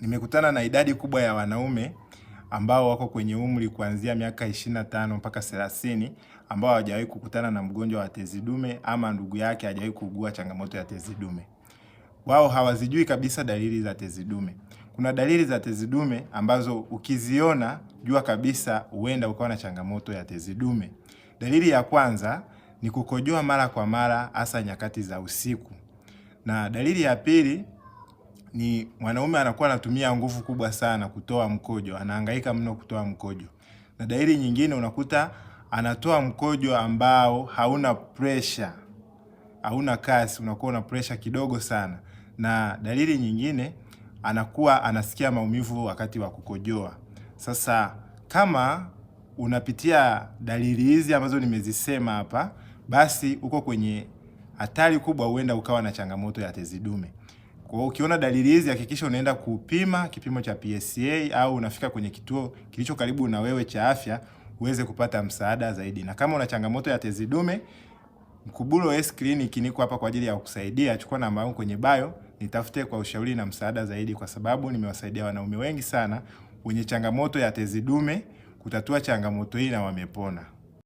nimekutana na idadi kubwa ya wanaume ambao wako kwenye umri kuanzia miaka 25 mpaka 30 ambao hawajawahi kukutana na mgonjwa wa tezi dume ama ndugu yake hajawahi kuugua changamoto ya tezi dume. Wao hawazijui kabisa dalili za tezi dume. Kuna dalili za tezi dume ambazo ukiziona jua kabisa huenda ukawa na changamoto ya tezi dume. Dalili ya kwanza ni kukojoa mara kwa mara hasa nyakati za usiku. Na dalili ya pili ni mwanaume anakuwa anatumia nguvu kubwa sana kutoa mkojo, anahangaika mno kutoa mkojo. Na dalili nyingine unakuta anatoa mkojo ambao hauna pressure, hauna kasi, unakuwa una pressure kidogo sana. Na dalili nyingine anakuwa anasikia maumivu wakati wa kukojoa. Sasa kama unapitia dalili hizi ambazo nimezisema hapa, basi uko kwenye hatari kubwa, huenda ukawa na changamoto ya tezi dume. Kwa hiyo ukiona dalili hizi hakikisha unaenda kupima kipimo cha PSA au unafika kwenye kituo kilicho karibu na wewe cha afya uweze kupata msaada zaidi. Na kama una changamoto ya tezi dume, Mkubulo S Clinic niko hapa kwa ajili ya kukusaidia. Chukua namba yangu kwenye bio, nitafute kwa ushauri na msaada zaidi, kwa sababu nimewasaidia wanaume wengi sana wenye changamoto ya tezi dume kutatua changamoto hii na wamepona.